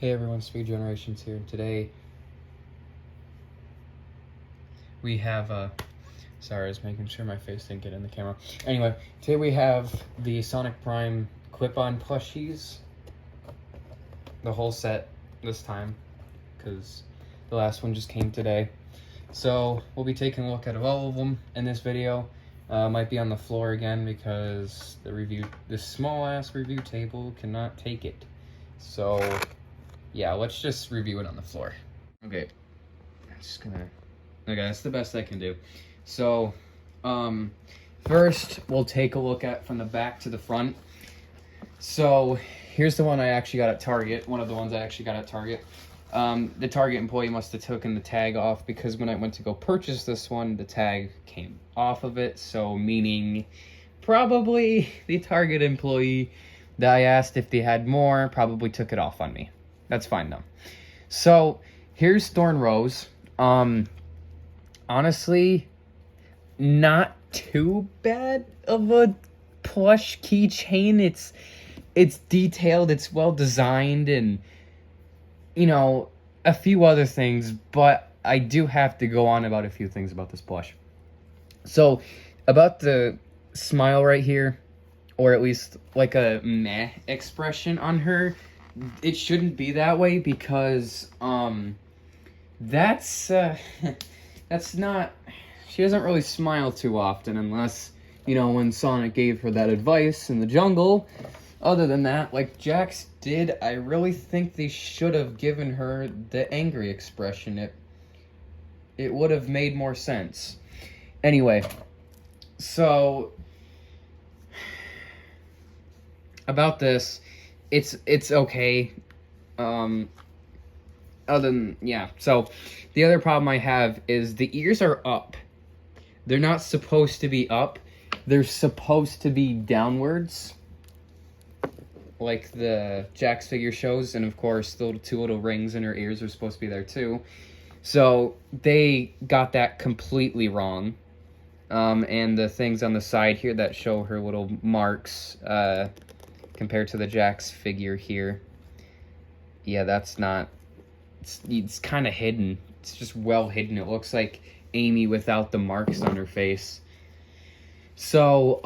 Hey everyone, Speed Generations here. Today we have sorry, I was making sure my face didn't get in the camera. Anyway, today we have the Sonic Prime clip-on plushies. The whole set this time, because the last one just came today. So we'll be taking a look at all of them in this video. Might be on the floor again because this small ass review table cannot take it. So yeah, let's just review it on the floor. Okay, that's the best I can do. So, first we'll take a look at from the back to the front. So, here's the one I actually got at Target, one of the ones I actually got at Target. The Target employee must have taken the tag off because when I went to go purchase this one, the tag came off of it, so meaning probably the Target employee that I asked if they had more probably took it off on me. That's fine though. So here's Thorn Rose. Honestly, not too bad of a plush keychain. It's detailed, it's well designed, and you know, a few other things, but I do have to go on about a few things about this plush. So about the smile right here, or at least like a meh expression on her, it shouldn't be that way because that's not, she doesn't really smile too often unless, you know, when Sonic gave her that advice in the jungle. Other than that, like Jax did, I really think they should have given her the angry expression. It would have made more sense. Anyway, so about this, it's okay. Other than, yeah, so the other problem I have is the ears are up. They're not supposed to be up. They're supposed to be downwards, like the Jax figure shows, and of course the two little rings in her ears are supposed to be there too. So they got that completely wrong. And the things on the side here that show her little marks, compared to the Jax figure here, yeah, that's not, it's kind of hidden. It's just well hidden. It looks like Amy without the marks on her face. So,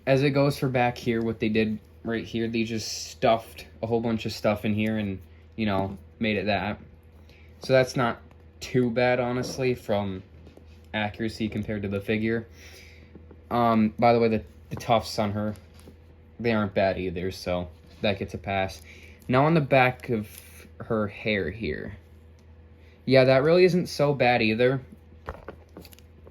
as it goes for back here, what they did right here, they just stuffed a whole bunch of stuff in here and, you know, made it that. So that's not too bad, honestly, from accuracy compared to the figure. By the way, the tufts on her, they aren't bad either, so that gets a pass. Now on the back of her hair here, yeah, that really isn't so bad either,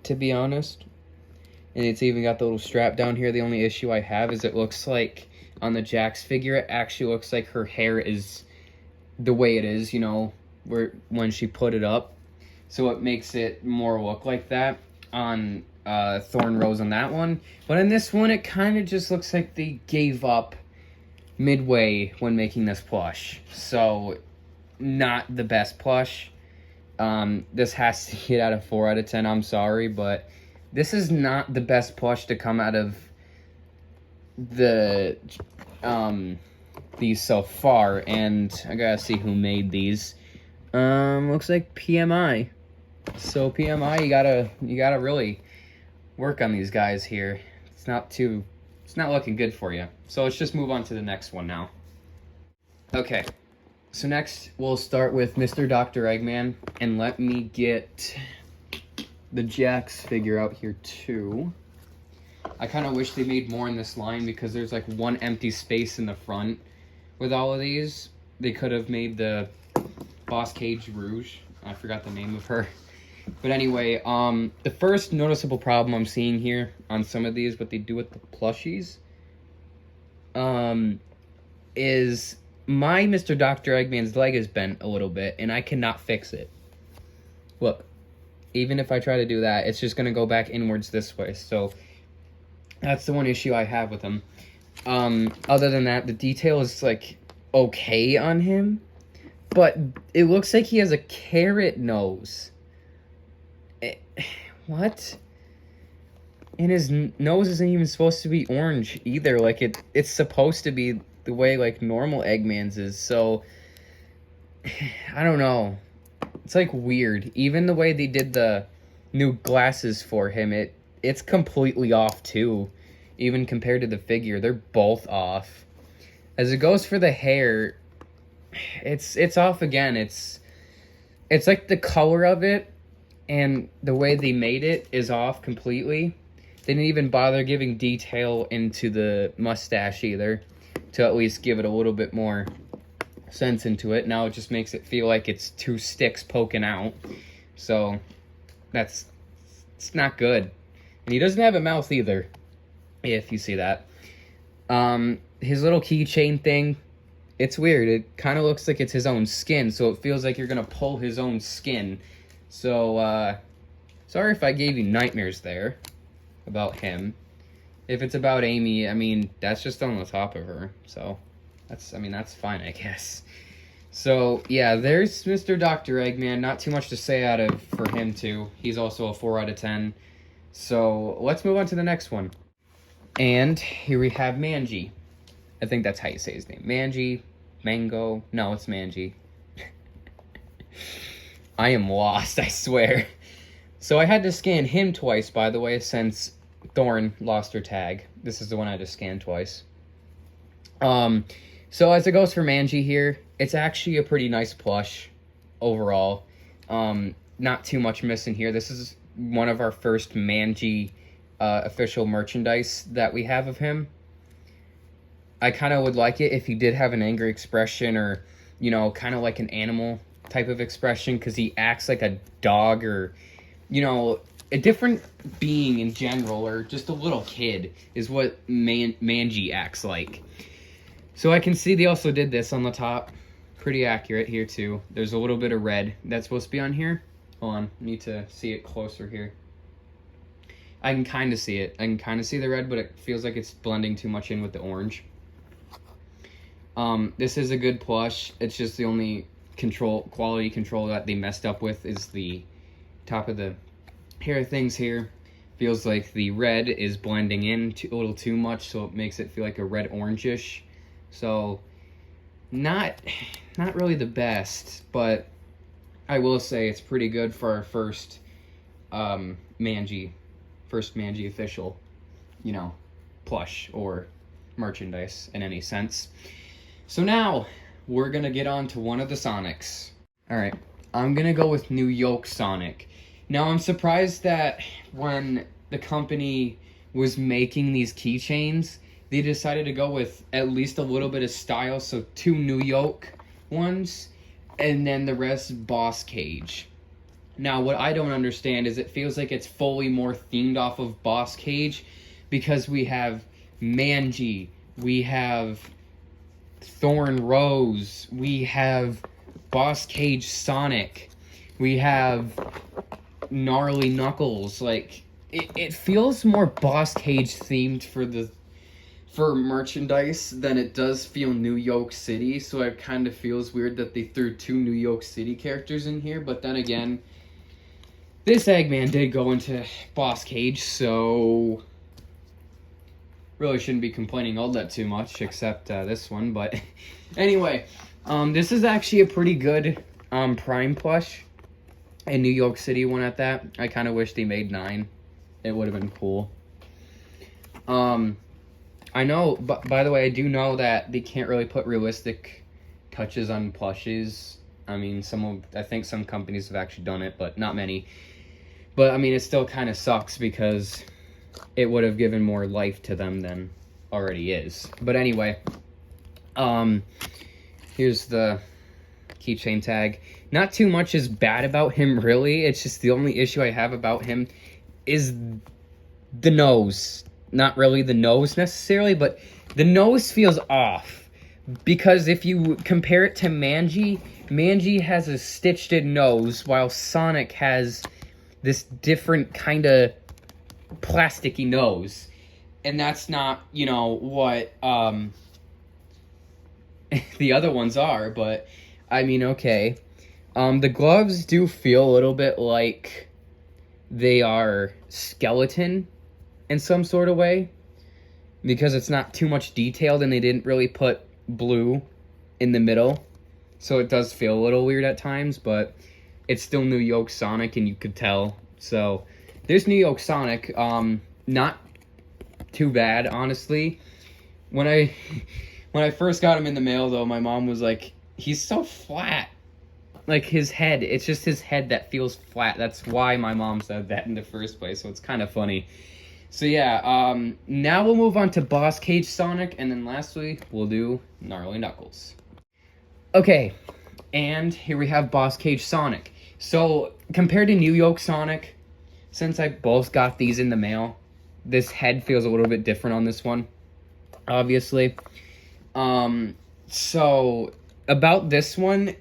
to be honest. And it's even got the little strap down here. The only issue I have is it looks like on the Jax figure, it actually looks like her hair is the way it is, you know, when she put it up. So it makes it more look like that on Thorn Rose on that one. But in this one, it kind of just looks like they gave up midway when making this plush. So not the best plush. This has to get out of 4 out of 10. I'm sorry, but this is not the best plush to come out of the these so far. And I gotta see who made these. Looks like PMI. So PMI, you gotta really work on these guys here. It's not looking good for you. So let's just move on to the next one now. Okay, so next we'll start with Mr. Dr. Eggman, and let me get the Jax figure out here too. I kind of wish they made more in this line because there's like one empty space in the front with all of these. They could have made the Boss Cage Rouge. I forgot the name of her. But anyway, the first noticeable problem I'm seeing here on some of these, what they do with the plushies, is my Mr. Dr. Eggman's leg is bent a little bit, and I cannot fix it. Look, even if I try to do that, it's just going to go back inwards this way. So that's the one issue I have with him. Other than that, the detail is, like, okay on him, but it looks like he has a carrot nose. What? And his nose isn't even supposed to be orange either. Like, it's supposed to be the way, like, normal Eggman's is. So I don't know. It's like weird. Even the way they did the new glasses for him, it's completely off too. Even compared to the figure, they're both off. As it goes for the hair, it's off again. It's like the color of it and the way they made it is off completely. They didn't even bother giving detail into the mustache either, to at least give it a little bit more sense into it. Now it just makes it feel like it's two sticks poking out. So it's not good. And he doesn't have a mouth either, if you see that. His little keychain thing, it's weird. It kind of looks like it's his own skin, so it feels like you're gonna pull his own skin. So sorry if I gave you nightmares there about him. If it's about Amy, I mean, that's just on the top of her. So that's fine, I guess. So yeah, there's Mr. Dr. Eggman. Not too much to say for him too. He's also a 4 out of 10. So let's move on to the next one. And here we have Manji. I think that's how you say his name. Manji, Mango. No, it's Manji. I am lost, I swear. So I had to scan him twice, by the way, since Thorn lost her tag. This is the one I had to scan twice. So as it goes for Manji here, it's actually a pretty nice plush overall. Not too much missing here. This is one of our first Manji official merchandise that we have of him. I kind of would like it if he did have an angry expression or, you know, kind of like an animal type of expression, because he acts like a dog or, you know, a different being in general, or just a little kid is what Manji acts like. So I can see they also did this on the top. Pretty accurate here too. There's a little bit of red that's supposed to be on here. Hold on, need to see it closer here. I can kind of see it. I can kind of see the red, but it feels like it's blending too much in with the orange. This is a good plush. It's just the only quality control that they messed up with is the top of the hair things here. Feels like the red is blending in a little too much, so it makes it feel like a red orangish. So not really the best, but I will say it's pretty good for our first Manji official, you know, plush or merchandise in any sense. So now we're gonna get on to one of the Sonics. All right, I'm gonna go with New York Sonic. Now I'm surprised that when the company was making these keychains, they decided to go with at least a little bit of style. So 2 New York ones, and then the rest Boss Cage. Now what I don't understand is it feels like it's fully more themed off of Boss Cage, because we have Manji, we have Thorn Rose, we have Boss Cage Sonic, we have Gnarly Knuckles. Like it feels more Boss Cage themed for merchandise than it does feel New York City. So it kind of feels weird that they threw 2 New York City characters in here. But then again, this Eggman did go into Boss Cage, so really shouldn't be complaining all that too much, except this one. But anyway, this is actually a pretty good Prime plush, a New York City one at that. I kind of wish they made 9. It would have been cool. I know, but by the way, I do know that they can't really put realistic touches on plushes. I mean, I think some companies have actually done it, but not many. But I mean, it still kind of sucks because it would have given more life to them than already is. But anyway, here's the keychain tag. Not too much is bad about him, really. It's just the only issue I have about him is the nose. Not really the nose necessarily, but the nose feels off. Because if you compare it to Manji has a stitched in nose, while Sonic has this different kind of plasticky nose. And that's not, you know, what the other ones are, but I mean, okay. The gloves do feel a little bit like they are skeleton in some sort of way, because it's not too much detailed and they didn't really put blue in the middle so it does feel a little weird at times, but it's still New York Sonic, and you could tell. So there's New York Sonic. Not too bad, honestly. When I first got him in the mail, though, my mom was like, he's so flat. Like, his head, it's just his head that feels flat. That's why my mom said that in the first place, so it's kind of funny. So yeah, now we'll move on to Boss Cage Sonic, and then lastly, we'll do Gnarly Knuckles. Okay, and here we have Boss Cage Sonic. So, compared to New York Sonic, since I both got these in the mail, this head feels a little bit different on this one, obviously. So, about this one,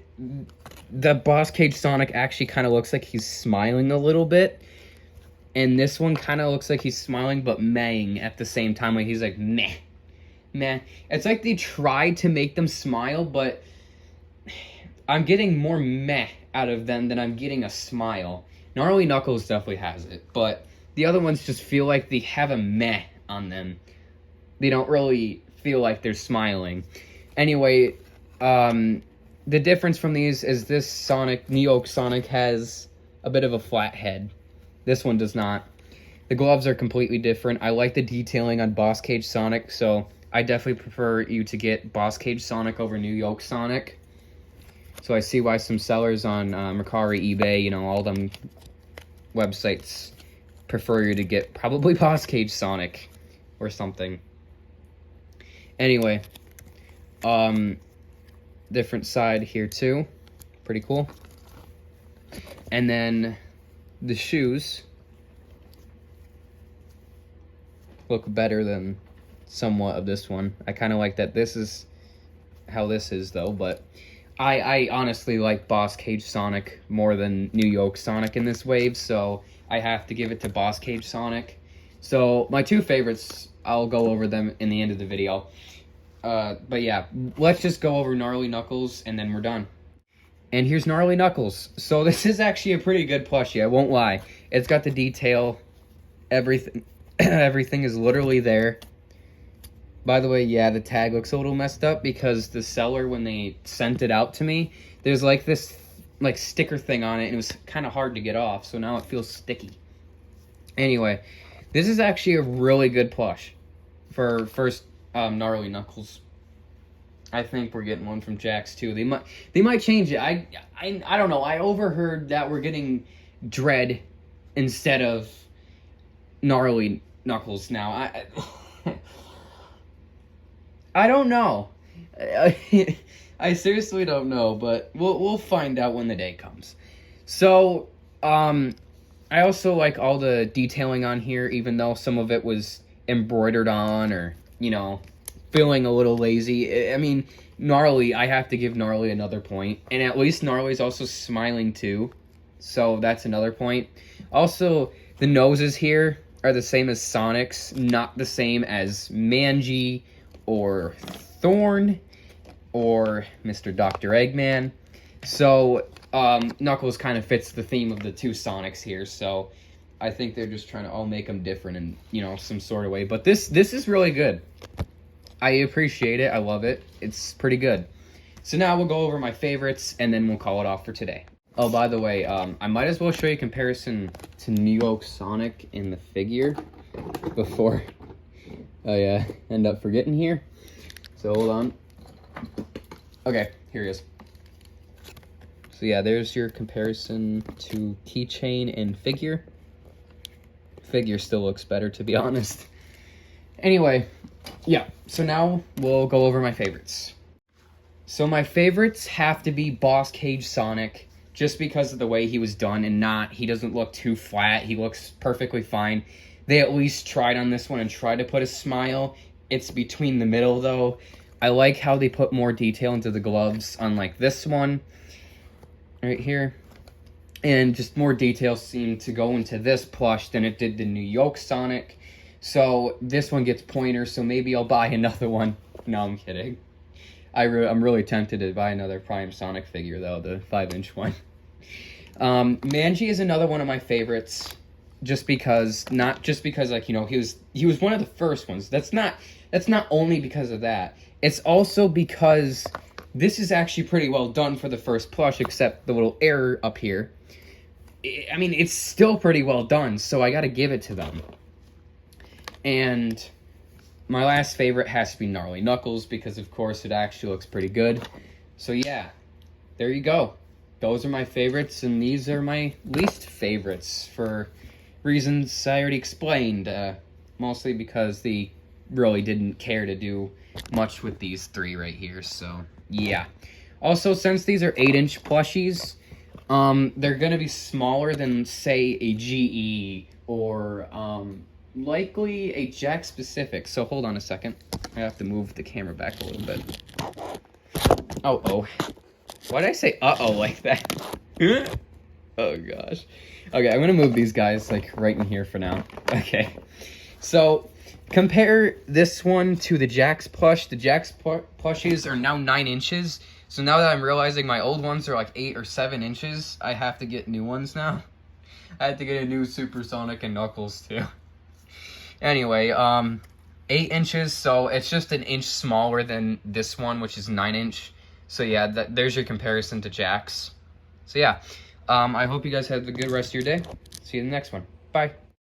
the Boss Cage Sonic actually kind of looks like he's smiling a little bit. And this one kind of looks like he's smiling but mehing at the same time. Like, he's like, meh. Meh. It's like they tried to make them smile, but I'm getting more meh out of them than I'm getting a smile. Gnarly Knuckles definitely has it, but the other ones just feel like they have a meh on them. They don't really feel like they're smiling. Anyway, the difference from these is this Sonic, New York Sonic, has a bit of a flat head. This one does not. The gloves are completely different. I like the detailing on Boss Cage Sonic, so I definitely prefer you to get Boss Cage Sonic over New York Sonic. So I see why some sellers on Mercari, eBay, you know, all them websites prefer you to get probably Boss Cage Sonic or something. Anyway, different side here too. Pretty cool. And then the shoes look better than somewhat of this one. I kind of like that this is how this is, though, but I honestly like Boss Cage Sonic more than New York Sonic in this wave, so I have to give it to Boss Cage Sonic. So my two favorites, I'll go over them in the end of the video. But yeah, let's just go over Gnarly Knuckles, and then we're done. And here's Gnarly Knuckles. So this is actually a pretty good plushie, I won't lie. It's got the detail, everything, everything is literally there. By the way, yeah, the tag looks a little messed up because the seller, when they sent it out to me, there's like this like sticker thing on it, and it was kind of hard to get off, so now it feels sticky. Anyway, this is actually a really good plush for first Gnarly Knuckles. I think we're getting one from Jax too. They might change it. I don't know. I overheard that we're getting Dread instead of Gnarly Knuckles now. I don't know. I seriously don't know, but we'll find out when the day comes. So, I also like all the detailing on here, even though some of it was embroidered on or, you know, feeling a little lazy. I mean, Gnarly, I have to give Gnarly another point. And at least Gnarly's also smiling too. So that's another point. Also, the noses here are the same as Sonic's, not the same as Mangy or Thorn or Mr. Dr. Eggman. So, Knuckles kind of fits the theme of the two Sonics here. So, I think they're just trying to all make them different in, you know, some sort of way. But this is really good. I appreciate it. I love it. It's pretty good. So now we'll go over my favorites, and then we'll call it off for today. Oh, by the way, I might as well show you a comparison to New York Sonic in the figure before I end up forgetting here. So hold on. Okay, here he is. So yeah, there's your comparison to Keychain and figure. Figure still looks better, to be honest. Anyway, yeah, so now we'll go over my favorites. So my favorites have to be Boss Cage Sonic, just because of the way he was done, and he doesn't look too flat. He looks perfectly fine. They at least tried on this one and tried to put a smile. It's between the middle, though. I like how they put more detail into the gloves, unlike this one right here. And just more detail seemed to go into this plush than it did the New York Sonic. So this one gets pointers, so maybe I'll buy another one. No, I'm kidding. I'm really tempted to buy another Prime Sonic figure, though, the 5-inch one. Mangy is another one of my favorites, not just because, like, you know, he was one of the first ones. That's not only because of that. It's also because this is actually pretty well done for the first plush, except the little error up here. I mean, it's still pretty well done, so I gotta give it to them. And my last favorite has to be Gnarly Knuckles, because of course it actually looks pretty good. So yeah, there you go. Those are my favorites, and these are my least favorites for reasons I already explained. Mostly because they really didn't care to do much with these three right here, so yeah. Also, since these are 8-inch plushies, they're gonna be smaller than, say, a GE or likely a Jack specific. So hold on a second. I have to move the camera back a little bit. Oh. Why did I say uh-oh like that? Oh gosh. Okay, I'm gonna move these guys like right in here for now. Okay. So compare this one to the Jack's plush. The Jack's plushies are now 9 inches. So now that I'm realizing my old ones are like 8 or 7 inches, I have to get new ones now. I had to get a new Supersonic and Knuckles too. Anyway, 8 inches, so it's just an inch smaller than this one, which is 9 inch. So yeah, there's your comparison to Jack's. So yeah, I hope you guys have a good rest of your day. See you in the next one. Bye.